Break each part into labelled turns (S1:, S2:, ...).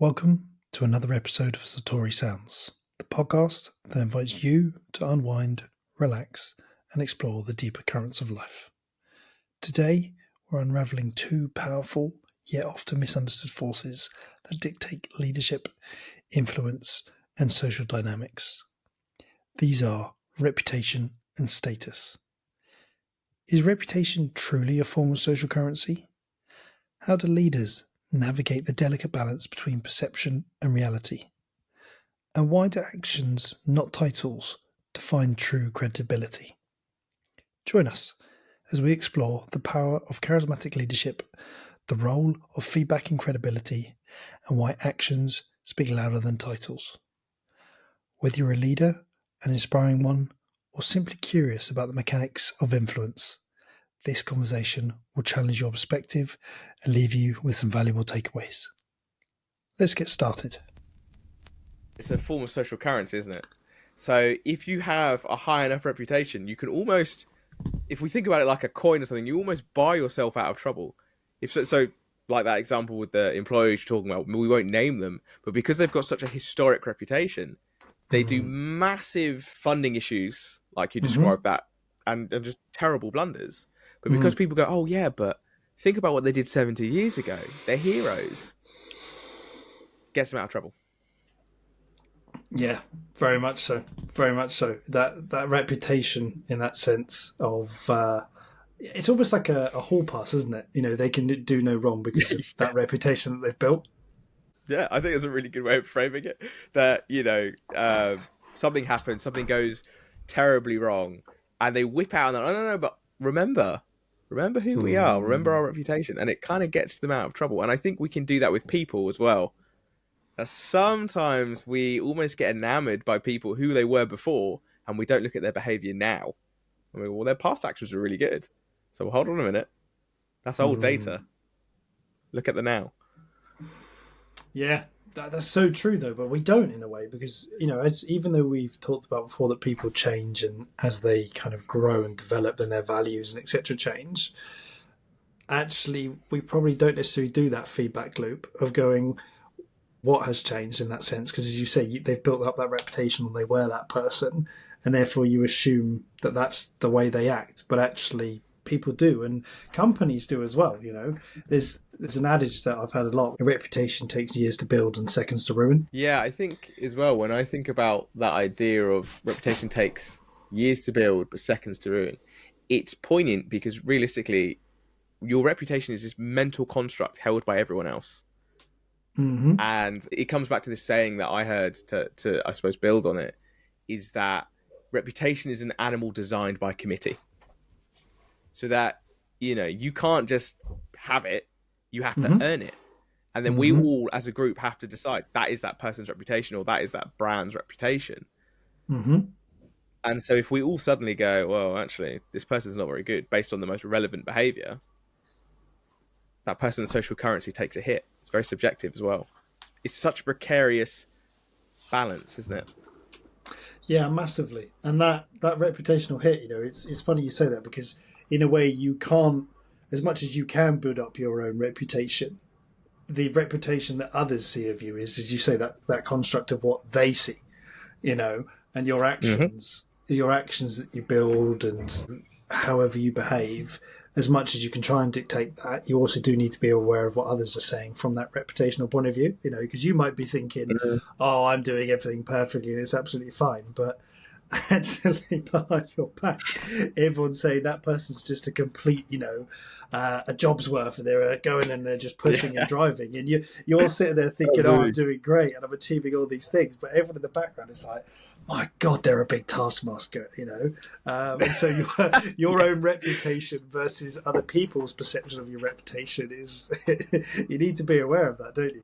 S1: Welcome to another episode of Satori Sounds, the podcast that invites you to unwind, relax, and explore the deeper currents of life. Today, we're unraveling two powerful yet often misunderstood forces that dictate leadership, influence, and social dynamics. These are reputation and status. Is reputation truly a form of social currency? How do leaders navigate the delicate balance between perception and reality? And why do actions, not titles, define true credibility? Join us as we explore the power of charismatic leadership, the role of feedback in credibility, and why actions speak louder than titles. Whether you're a leader, an inspiring one, or simply curious about the mechanics of influence, this conversation will challenge your perspective and leave you with some valuable takeaways. Let's get started.
S2: It's a form of social currency, isn't it? So if you have a high enough reputation, you can almost, if we think about it like a coin or something, you almost buy yourself out of trouble. If so, like that example with the employees you're talking about, we won't name them, but because they've got such a historic reputation, they do massive funding issues, like you described that, and just terrible blunders. But because people go, oh yeah, but think about what they did 70 years ago. They're heroes. Gets them out of trouble.
S1: Yeah, very much so. Very much so. That reputation in that sense of it's almost like a hall pass, isn't it? You know, they can do no wrong because of that reputation that they've built.
S2: Yeah, I think it's a really good way of framing it. That, you know, something happens, something goes terribly wrong, and they whip out and they're, no, but remember who we are, remember our reputation, and it kind of gets them out of trouble. And I think we can do that with people as well. Sometimes we almost get enamored by people who they were before, and we don't look at their behavior now. I mean, well, their past actions were really good, so hold on a minute, that's old data. Look at the now.
S1: Yeah, that's so true though, but we don't in a way because, you know, even though we've talked about before that people change and as they kind of grow and develop and their values and etc. change, actually we probably don't necessarily do that feedback loop of going, what has changed in that sense? Because as you say, they've built up that reputation or they were that person, and therefore you assume that that's the way they act, but actually people do, and companies do as well. You know, there's an adage that I've heard a lot: a reputation takes years to build and seconds to ruin.
S2: Yeah, I think as well, when I think about that idea of reputation takes years to build but seconds to ruin, it's poignant because realistically your reputation is this mental construct held by everyone else. And it comes back to this saying that I heard to I suppose build on it, is that reputation is an animal designed by committee. So that, you know, you can't just have it, you have to earn it. And then we all as a group have to decide that is that person's reputation or that is that brand's reputation. And so if we all suddenly go, well, actually, this person's not very good based on the most relevant behavior, that person's social currency takes a hit. It's very subjective as well. It's such a precarious balance, isn't it?
S1: Yeah, massively. And that reputational hit, you know, it's funny you say that because in a way you can't, as much as you can build up your own reputation, the reputation that others see of you is, as you say, that construct of what they see, you know, and your actions, your actions that you build and however you behave. As much as you can try and dictate that, you also do need to be aware of what others are saying from that reputational point of view, you know, because you might be thinking, oh, I'm doing everything perfectly and it's absolutely fine. But actually, behind your back, everyone's saying that person's just a complete, you know, a job's worth, and they're going and they're just pushing and driving. And you're sitting there thinking, oh, I'm doing great and I'm achieving all these things. But everyone in the background is like, my God, they're a big taskmaster, you know. And so your own reputation versus other people's perception of your reputation is, you need to be aware of that, don't you?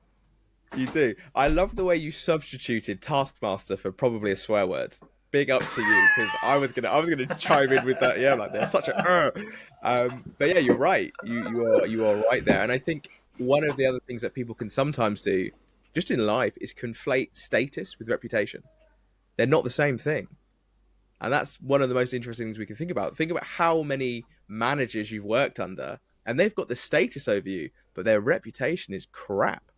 S2: You do. I love the way you substituted taskmaster for probably a swear word. Big up to you, because I was gonna chime in with that. Yeah, like there's such a. But yeah, you're right. You are right there. And I think one of the other things that people can sometimes do, just in life, is conflate status with reputation. They're not the same thing, and that's one of the most interesting things we can think about. Think about how many managers you've worked under, and they've got the status over you, but their reputation is crap.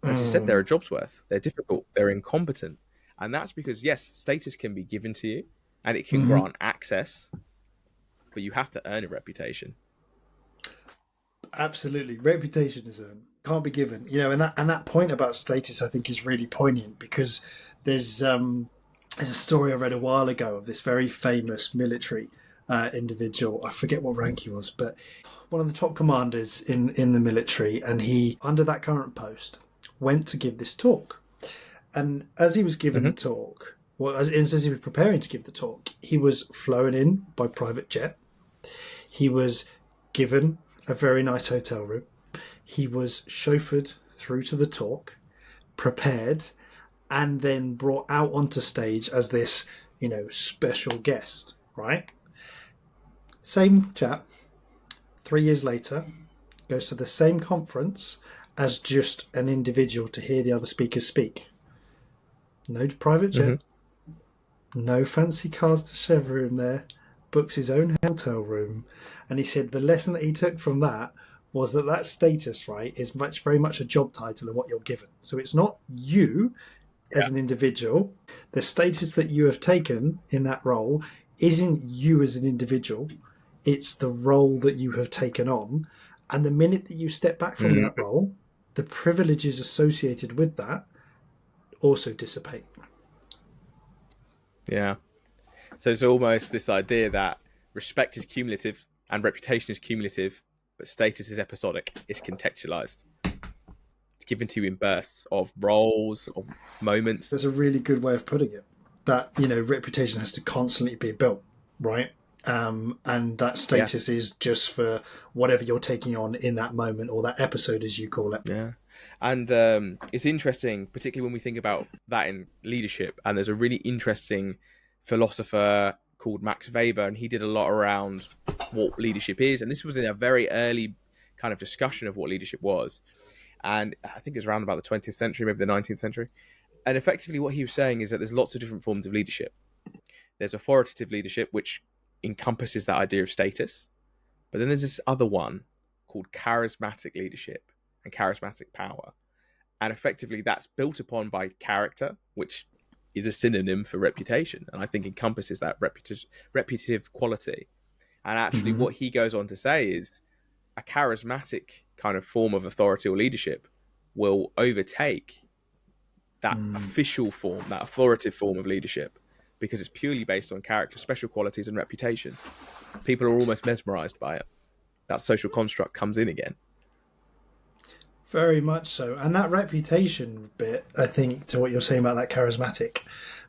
S2: as you said, they're a job's worth. They're difficult. They're incompetent. And that's because, yes, status can be given to you and it can grant access, but you have to earn a reputation.
S1: Absolutely. Reputation is earned. Can't be given. You know, and that point about status I think is really poignant, because there's a story I read a while ago of this very famous military individual. I forget what rank he was, but one of the top commanders in the military, and he, under that current post, went to give this talk. And as he was giving the talk, as he was preparing to give the talk, he was flown in by private jet. He was given a very nice hotel room. He was chauffeured through to the talk, prepared, and then brought out onto stage as this, you know, special guest, right? Same chap, 3 years later, goes to the same conference as just an individual to hear the other speakers speak. No private jet, no fancy cars to chauffeur him there, books his own hotel room. And he said the lesson that he took from that was that status, right, is very much a job title and what you're given. So it's not you as an individual. The status that you have taken in that role isn't you as an individual. It's the role that you have taken on. And the minute that you step back from that role, the privileges associated with that also dissipate.
S2: Yeah. So it's almost this idea that respect is cumulative and reputation is cumulative, but status is episodic. It's contextualized. It's given to you in bursts of roles, of moments.
S1: That's a really good way of putting it. That, you know, reputation has to constantly be built, right? And that status is just for whatever you're taking on in that moment, or that episode, as you call it.
S2: Yeah. And it's interesting, particularly when we think about that in leadership. And there's a really interesting philosopher called Max Weber, and he did a lot around what leadership is. And this was in a very early kind of discussion of what leadership was. And I think it was around about the 20th century, maybe the 19th century. And effectively what he was saying is that there's lots of different forms of leadership. There's authoritative leadership, which encompasses that idea of status. But then there's this other one called charismatic leadership and charismatic power. And effectively that's built upon by character, which is a synonym for reputation, and I think encompasses that reputative quality. And actually what he goes on to say is a charismatic kind of form of authority or leadership will overtake that official form, that authoritative form of leadership, because it's purely based on character, special qualities and reputation. People are almost mesmerized by it. That social construct comes in again.
S1: Very much so. And that reputation bit, I think, to what you're saying about that charismatic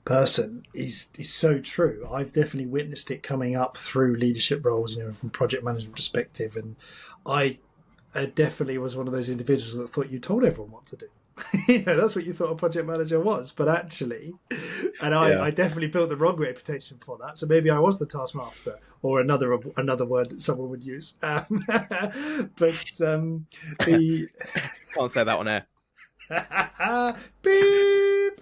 S1: person is so true. I've definitely witnessed it coming up through leadership roles, you know, from project management perspective. And I definitely was one of those individuals that thought you told everyone what to do. You know, that's what you thought a project manager was. But actually, and I definitely built the wrong reputation for that. So maybe I was the taskmaster, or another word that someone would use. But the
S2: can't say that on air.
S1: Beep.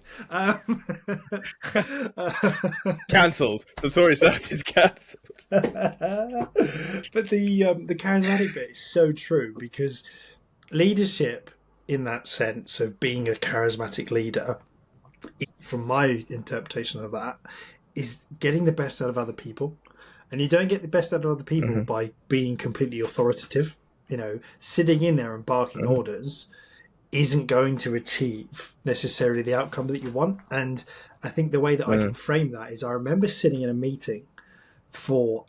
S2: Cancelled. So sorry, sir, it's cancelled.
S1: But the charismatic bit is so true, because leadership, in that sense of being a charismatic leader, from my interpretation of that, is getting the best out of other people. And you don't get the best out of other people by being completely authoritative. You know, sitting in there and barking orders isn't going to achieve necessarily the outcome that you want. And I think the way that I can frame that is, I remember sitting in a meeting for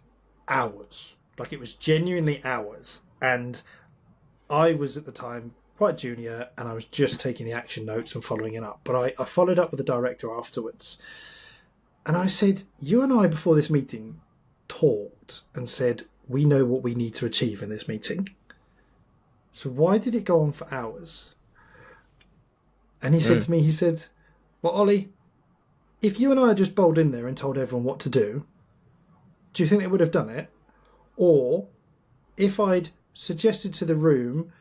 S1: hours, like it was genuinely hours. And I was at the time quite junior, and I was just taking the action notes and following it up. But I followed up with the director afterwards, and I said, you and I before this meeting talked and said, we know what we need to achieve in this meeting. So why did it go on for hours? And he said to me, he said, well, Ollie, if you and I had just bowled in there and told everyone what to do you think they would have done it? Or if I'd suggested to the room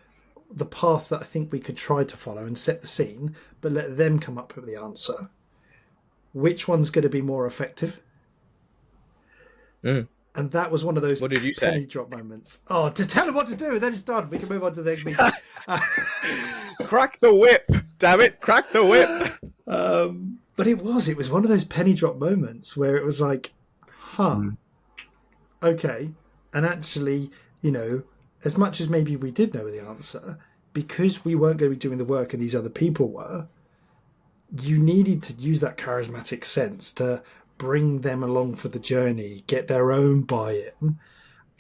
S1: the path that I think we could try to follow and set the scene, but let them come up with the answer, which one's going to be more effective? And that was one of those penny drop moments. Oh, to tell them what to do, and then it's done. We can move on to the next meeting.
S2: Crack the whip. Damn it, crack the whip.
S1: But it was one of those penny drop moments where it was like, huh, okay. And actually, as much as maybe we did know the answer, because we weren't going to be doing the work and these other people were, you needed to use that charismatic sense to bring them along for the journey, get their own buy-in,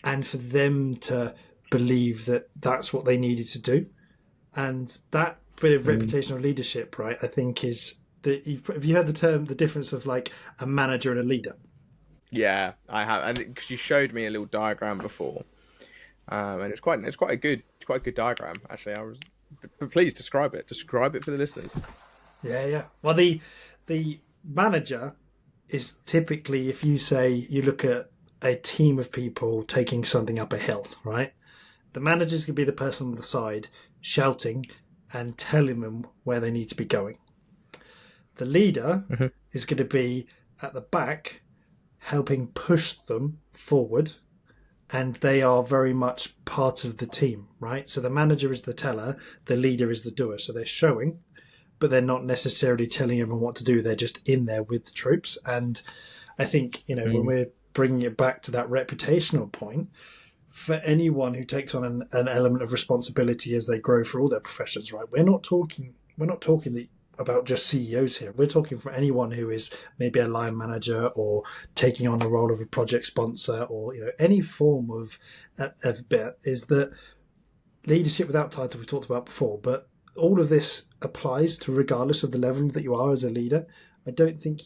S1: and for them to believe that that's what they needed to do. And that bit of reputational leadership, right, I think is that have you heard the difference of like a manager and a leader?
S2: Yeah, I have, and because you showed me a little diagram before, and it's quite a good diagram actually. I was, but please describe it for the listeners.
S1: Yeah. Well, the manager is typically, if you say you look at a team of people taking something up a hill, right? The manager's going to be the person on the side shouting and telling them where they need to be going. The leader is going to be at the back helping push them forward, and they are very much part of the team, right? So the manager is the teller, the leader is the doer. So they're showing, but they're not necessarily telling everyone what to do. They're just in there with the troops. And I think, when we're bringing it back to that reputational point, for anyone who takes on an element of responsibility as they grow for all their professions, right? We're not talking about just CEOs here. We're talking for anyone who is maybe a line manager or taking on the role of a project sponsor, or any form of bit, is that leadership without title we talked about before, but all of this applies to regardless of the level that you are as a leader. I don't think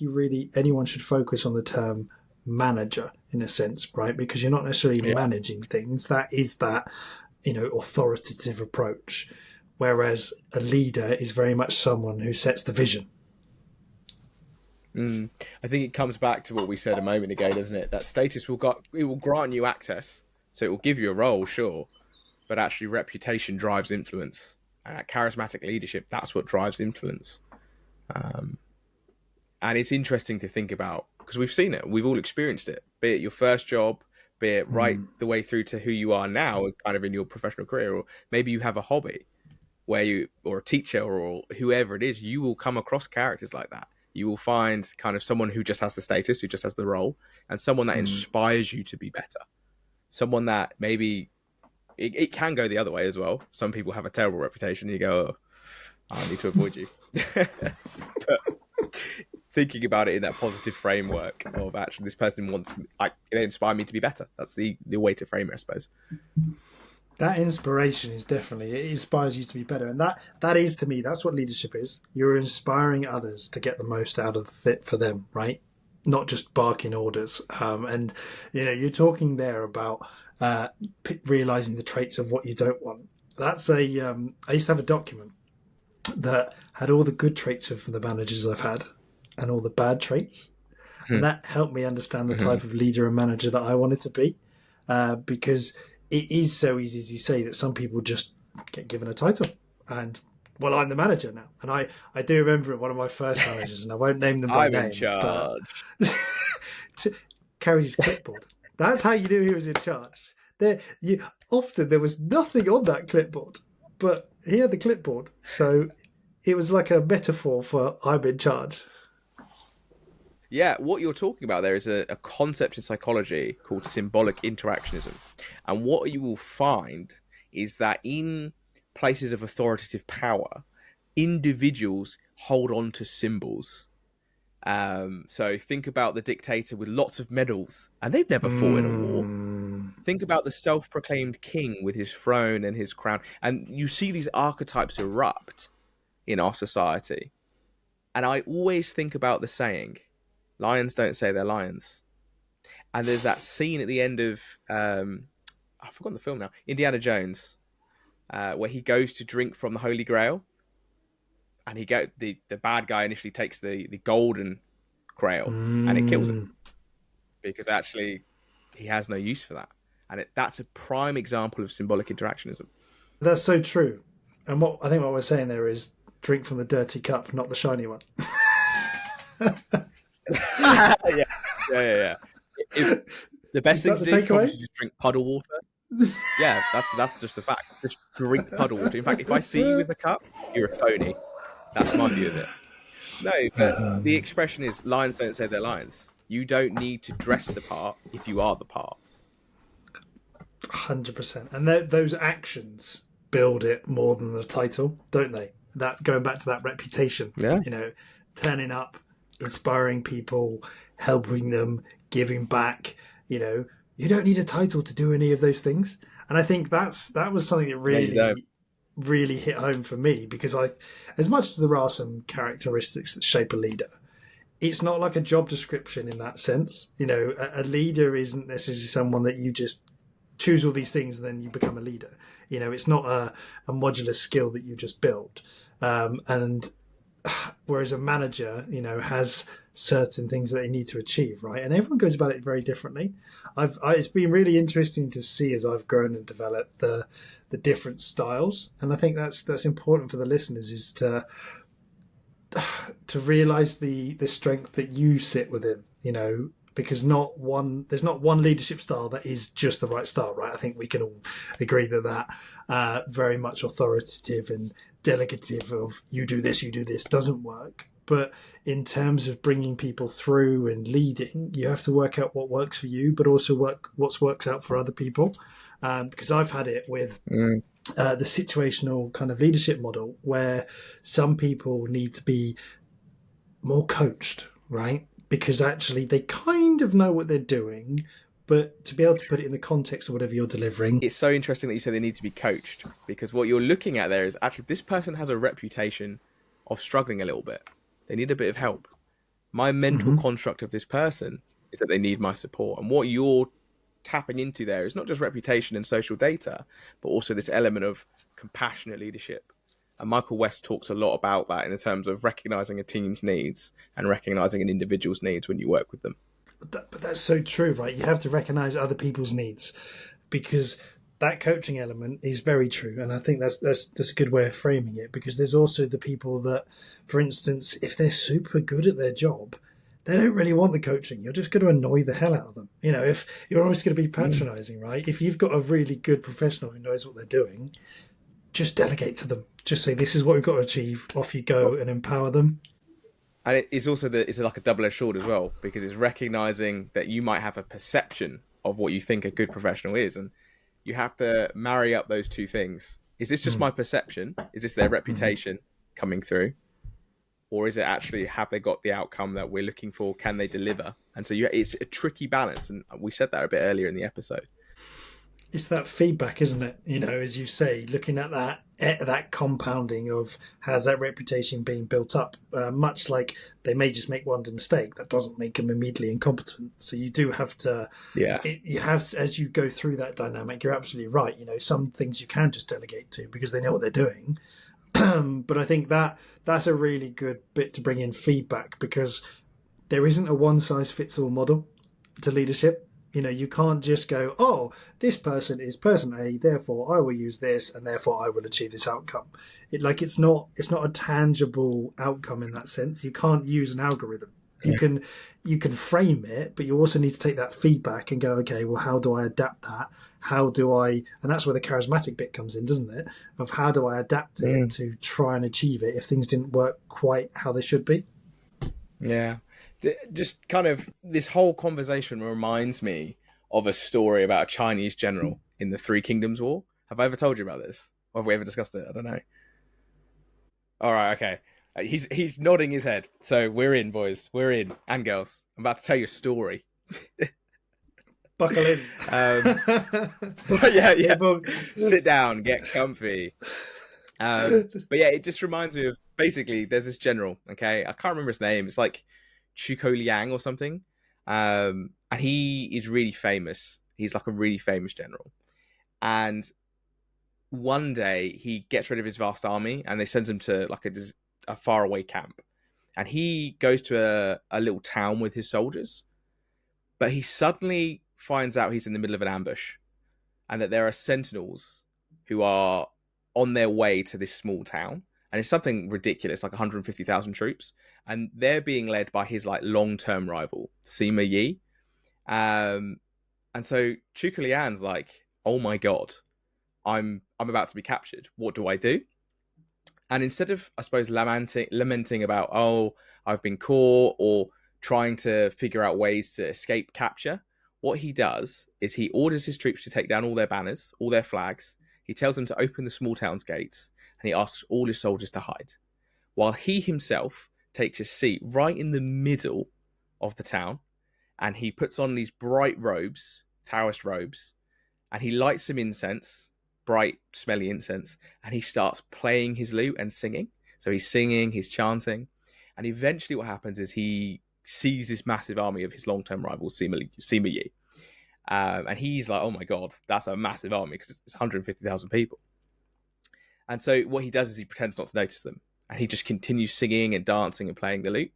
S1: anyone should focus on the term manager in a sense, right? Because you're not necessarily managing things. That is that, authoritative approach. Whereas a leader is very much someone who sets the vision.
S2: I think it comes back to what we said a moment ago, doesn't it? That status will grant you access, so it will give you a role, sure, but actually reputation drives influence. Charismatic leadership, that's what drives influence. And it's interesting to think about, because we've seen it, we've all experienced it, be it your first job, be it right the way through to who you are now, kind of in your professional career, or maybe you have a hobby or a teacher or whoever it is, you will come across characters like that. You will find kind of someone who just has the status, who just has the role, and someone that inspires you to be better. Someone that maybe it can go the other way as well. Some people have a terrible reputation. You go, I need to avoid you. But thinking about it in that positive framework of actually this person they inspire me to be better. That's the way to frame it, I suppose.
S1: That inspiration is definitely, it inspires you to be better. And that is, to me, that's what leadership is. You're inspiring others to get the most out of it for them, right? Not just barking orders. And, you're talking there about realizing the traits of what you don't want. That's I used to have a document that had all the good traits of the managers I've had and all the bad traits. And that helped me understand the type of leader and manager that I wanted to be. Because it is so easy, as you say, that some people just get given a title and, well, I'm the manager now. And I do remember one of my first managers, and I won't name them by name.
S2: I'm in charge.
S1: To carry his clipboard. That's how you knew he was in charge. Often there was nothing on that clipboard, but he had the clipboard. So it was like a metaphor for I'm in charge.
S2: Yeah, what you're talking about there is a concept in psychology called symbolic interactionism. And what you will find is that in places of authoritative power, individuals hold on to symbols. So think about the dictator with lots of medals, and they've never fought in a war. Think about the self-proclaimed king with his throne and his crown. And you see these archetypes erupt in our society. And I always think about the saying, lions don't say they're lions. And there's that scene at the end of, I've forgotten the film now, Indiana Jones, where he goes to drink from the Holy Grail. And the bad guy initially takes the golden grail and it kills him. Because actually, he has no use for that. And that's a prime example of symbolic interactionism. That's
S1: so true. And what we're saying there is drink from the dirty cup, not the shiny one.
S2: Yeah. The best thing to do is probably just drink puddle water. Yeah, that's just the fact. Just drink puddle water. In fact, if I see you with a cup, you're a phony. That's my view of it. No, but the expression is lions don't say they're lions. You don't need to dress the part if you are the part.
S1: 100%. And those actions build it more than the title, don't they? That going back to that reputation,
S2: Yeah.
S1: Turning up, inspiring people, helping them, giving back. You don't need a title to do any of those things. And I think that was something that
S2: No, you don't.
S1: really hit home for me, because as much as there are some characteristics that shape a leader, it's not like a job description in that sense. A leader isn't necessarily someone that you just choose all these things and then you become a leader. It's not a modular skill that you just build. And whereas a manager, has certain things that they need to achieve, right? And everyone goes about it very differently. It's been really interesting to see as I've grown and developed the different styles, and I think that's important for the listeners, is to realize the strength that you sit within, because there's not one leadership style that is just the right style, right? I think we can all agree that very much authoritative and delegative of you do this doesn't work. But in terms of bringing people through and leading, you have to work out what works for you, but also what works out for other people. Because I've had it with the situational kind of leadership model, where some people need to be more coached, right? Because actually they kind of know what they're doing, but to be able to put it in the context of whatever you're delivering.
S2: It's so interesting that you say they need to be coached, because what you're looking at there is actually this person has a reputation of struggling a little bit. They need a bit of help. My mental construct of this person is that they need my support. And what you're tapping into there is not just reputation and social data, but also this element of compassionate leadership. And Michael West talks a lot about that in terms of recognizing a team's needs and recognizing an individual's needs when you work with them.
S1: But that's so true, right? You have to recognize other people's needs, because that coaching element is very true. And I think that's a good way of framing it, because there's also the people that, for instance, if they're super good at their job, they don't really want the coaching. You're just going to annoy the hell out of them. If you're always going to be patronizing, right? If you've got a really good professional who knows what they're doing, just delegate to them. Just say, this is what we've got to achieve. Off you go, and empower them.
S2: And it's also it's like a double-edged sword as well, because it's recognizing that you might have a perception of what you think a good professional is, and you have to marry up those two things. Is this just my perception? Is this their reputation coming through? Or is it actually, have they got the outcome that we're looking for? Can they deliver? And so it's a tricky balance. And we said that a bit earlier in the episode.
S1: It's that feedback, isn't it? As you say, looking at that compounding of how's that reputation being built up. Much like they may just make one mistake, that doesn't make them immediately incompetent. So you do have to, you have, as you go through that dynamic, you're absolutely right. Some things you can just delegate to because they know what they're doing. But I think that's a really good bit to bring in feedback, because there isn't a one size fits all model to leadership. You can't just go, oh, this person is person A, therefore I will use this, and therefore I will achieve this outcome. It's not a tangible outcome in that sense. You can't use an algorithm. You can frame it, but you also need to take that feedback and go, okay, well, how do I adapt that? How do I, and that's where the charismatic bit comes in, doesn't it? Of how do I adapt it to try and achieve it if things didn't work quite how they should be?
S2: Yeah. Just kind of, this whole conversation reminds me of a story about a Chinese general in the Three Kingdoms War. Have I ever told you about this? Or have we ever discussed it? I don't know. All right, okay. He's nodding his head. So we're in, boys. We're in. And girls. I'm about to tell you a story.
S1: Buckle in.
S2: Yeah. Sit down, get comfy. But yeah, it just reminds me of, basically, there's this general, okay? I can't remember his name. It's like Chuko Liang or something. And he is really famous. He's like a really famous general. And one day he gets rid of his vast army and they sends him to like a faraway camp. And he goes to a little town with his soldiers. But he suddenly finds out he's in the middle of an ambush and that there are sentinels who are on their way to this small town. And it's something ridiculous, like 150,000 troops. And they're being led by his like long-term rival, Sima Yi. And so Chuka Lian's like, oh my God, I'm about to be captured. What do I do? And instead of, I suppose, lamenting about, oh, I've been caught, or trying to figure out ways to escape capture, what he does is he orders his troops to take down all their banners, all their flags. He tells them to open the small town's gates, and he asks all his soldiers to hide, while he himself takes his seat right in the middle of the town, and he puts on these bright robes, Taoist robes, and he lights some incense, bright, smelly incense, and he starts playing his lute and singing. So he's singing, he's chanting, and eventually what happens is he sees this massive army of his long-term rival, Sima Yi. And he's like, oh my God, that's a massive army, because it's 150,000 people. And so what he does is he pretends not to notice them, and he just continues singing and dancing and playing the lute.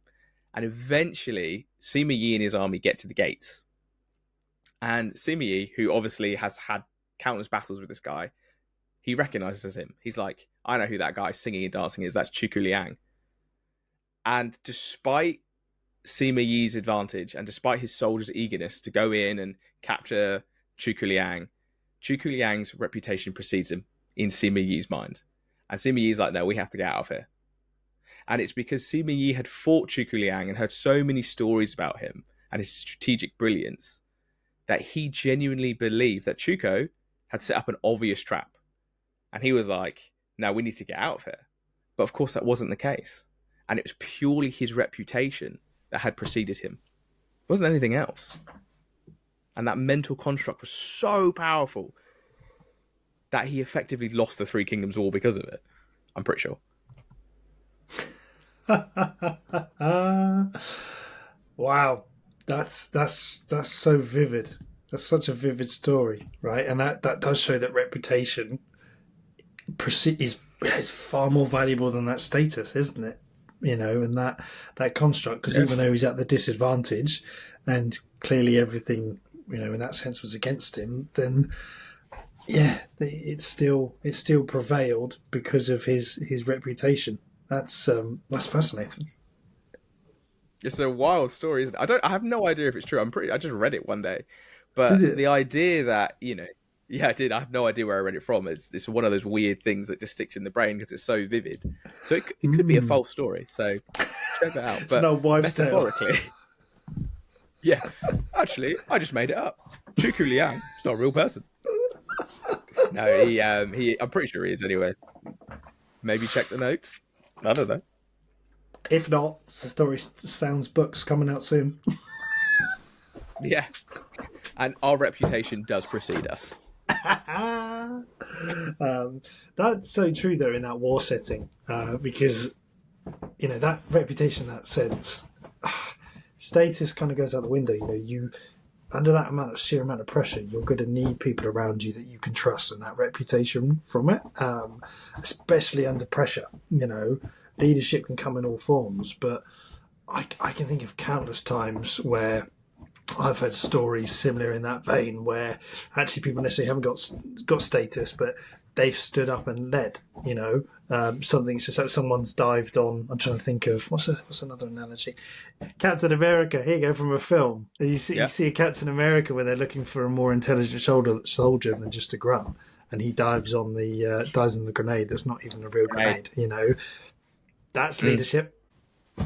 S2: And eventually, Sima Yi and his army get to the gates. And Sima Yi, who obviously has had countless battles with this guy, he recognizes him. He's like, I know who that guy singing and dancing is. That's Chuku Liang. And despite Sima Yi's advantage, and despite his soldiers' eagerness to go in and capture Chuku Liang's reputation precedes him in Sima Yi's mind. And Sima Yi's like, no, we have to get out of here. And it's because Sima Yi had fought Chuku Liang and heard so many stories about him and his strategic brilliance that he genuinely believed that Chuko had set up an obvious trap. And he was like, no, we need to get out of here. But of course, that wasn't the case. And it was purely his reputation that had preceded him. It wasn't anything else. And that mental construct was so powerful that he effectively lost the Three Kingdoms War because of it. I'm pretty sure.
S1: Wow. That's so vivid. That's such a vivid story, right? And that does show that reputation is far more valuable than that status, isn't it? And that construct, because even though he's at the disadvantage and clearly everything, in that sense was against him, then it still prevailed because of his reputation. That's fascinating.
S2: It's a wild story, isn't it? I have no idea if it's true. I just read it one day. But the idea that, yeah, I did. I have no idea where I read it from. It's one of those weird things that just sticks in the brain because it's so vivid. So it could be a false story. So check that out. But
S1: it's no wives'
S2: metaphorically,
S1: tale.
S2: Yeah, actually, I just made it up. Chuku Liang, it's not a real person. No, he I'm pretty sure he is anyway. Maybe check the notes. I don't know.
S1: If not, the Story Sounds books coming out soon.
S2: Yeah, and our reputation does precede us.
S1: That's so true though in that war setting, because that reputation, that sense, status kind of goes out the window. You under that sheer amount of pressure, you're going to need people around you that you can trust, and that reputation from it, especially under pressure. Leadership can come in all forms, but I can think of countless times where I've heard stories similar in that vein, where actually people necessarily haven't got status, but they've stood up and led. Something's just like someone's dived on. I'm trying to think of what's another analogy. Captain America. Here you go, from a film. You see a Captain America where they're looking for a more intelligent soldier than just a grunt, and he dives on the grenade. That's not even a real grenade. That's leadership.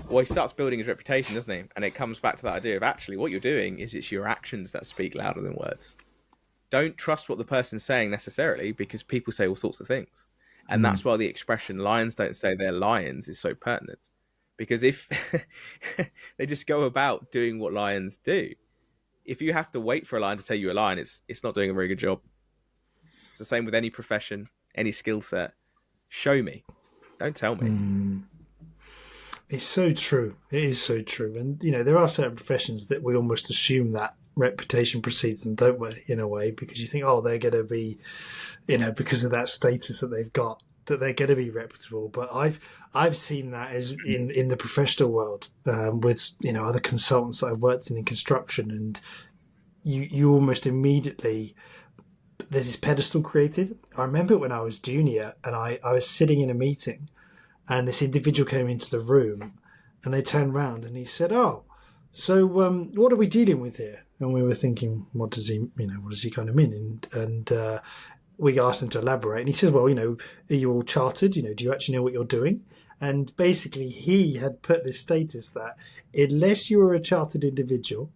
S2: Well, he starts building his reputation, doesn't he? And it comes back to that idea of actually what you're doing is it's your actions that speak louder than words. Don't trust what the person's saying necessarily, because people say all sorts of things. And that's why the expression lions don't say they're lions is so pertinent. Because if they just go about doing what lions do, if you have to wait for a lion to tell you a lion, it's not doing a very good job. It's the same with any profession, any skill set. Show me. Don't tell me.
S1: It's so true. It is so true. And, there are certain professions that we almost assume that reputation precedes them, don't we, in a way, because you think, they're going to be, because of that status that they've got, that they're going to be reputable. But I've seen that as in the professional world, with, other consultants that I've worked in construction, and you almost immediately, there's this pedestal created. I remember when I was junior and I was sitting in a meeting, and this individual came into the room, and they turned round and he said, so what are we dealing with here? And we were thinking, what does he kind of mean? And we asked him to elaborate, and he says, "Well, are you all chartered? Do you actually know what you're doing?" And basically, he had put this status that unless you were a chartered individual,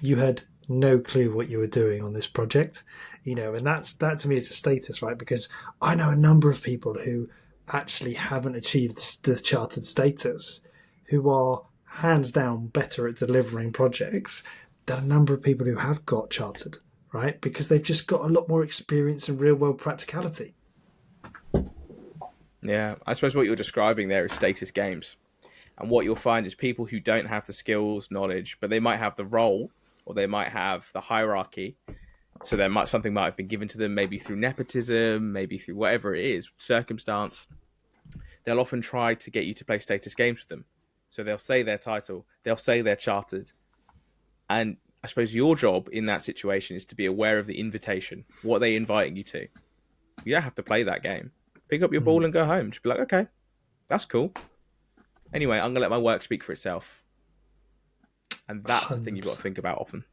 S1: you had no clue what you were doing on this project. And that to me is a status, right? Because I know a number of people who actually haven't achieved the chartered status, who are hands down better at delivering projects than a number of people who have got chartered, right? Because they've just got a lot more experience in real world practicality.
S2: Yeah, I suppose what you're describing there is status games. And what you'll find is people who don't have the skills, knowledge, but they might have the role or they might have the hierarchy. So something might have been given to them, maybe through nepotism, maybe through whatever it is, circumstance. They'll often try to get you to play status games with them. So they'll say their title, they'll say they're chartered. And I suppose your job in that situation is to be aware of the invitation, what they're inviting you to. You don't have to play that game. Pick up your ball and go home. Just be like, okay, that's cool. Anyway, I'm going to let my work speak for itself. And that's the thing you've got to think about often.